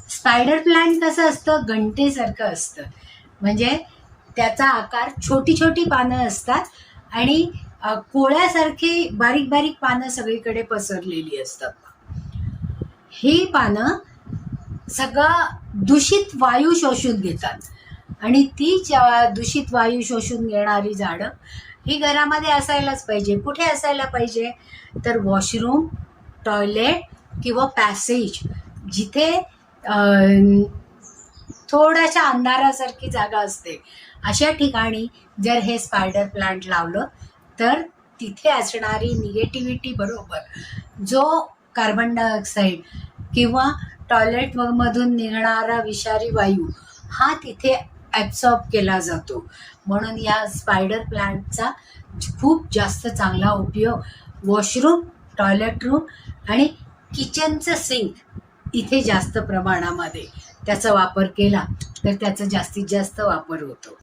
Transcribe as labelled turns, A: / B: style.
A: Spider plant कसं असतं, घंटेसारखं असतं. म्हणजे त्याचा आकार, छोटी छोटी पानं असतात आणि कोळ्यासारखी बारीक बारीक पानं सगळीकडे पसरलेली असतात. ही पानं सगळं दूषित वायू शोषून घेतात आणि ती दूषित वायू शोषून घेणारी झाडं ही घरामध्ये असायलाच पाहिजे. कुठे असायला पाहिजे तर वॉशरूम, टॉयलेट किंवा पॅसेज, जिथे थोड्याशा अंधारासारखी जागा असते, अशा ठिकाणी जर हे स्पायडर प्लांट लावलं तर तिथे असणारी निगेटिव्हिटी बरोबर जो कार्बन डायऑक्साईड किंवा टॉयलेट मधून निघणारा विषारी वायू हा तिथे ॲब्सॉर्ब केला जातो. म्हणून या स्पायडर प्लांटचा खूप जास्त चांगला उपयोग वॉशरूम, टॉयलेट रूम आणि किचनचं सिंक इथे जास्त प्रमाणामध्ये त्याचा वापर केला तर त्याचा जास्तीत जास्त वापर होतो.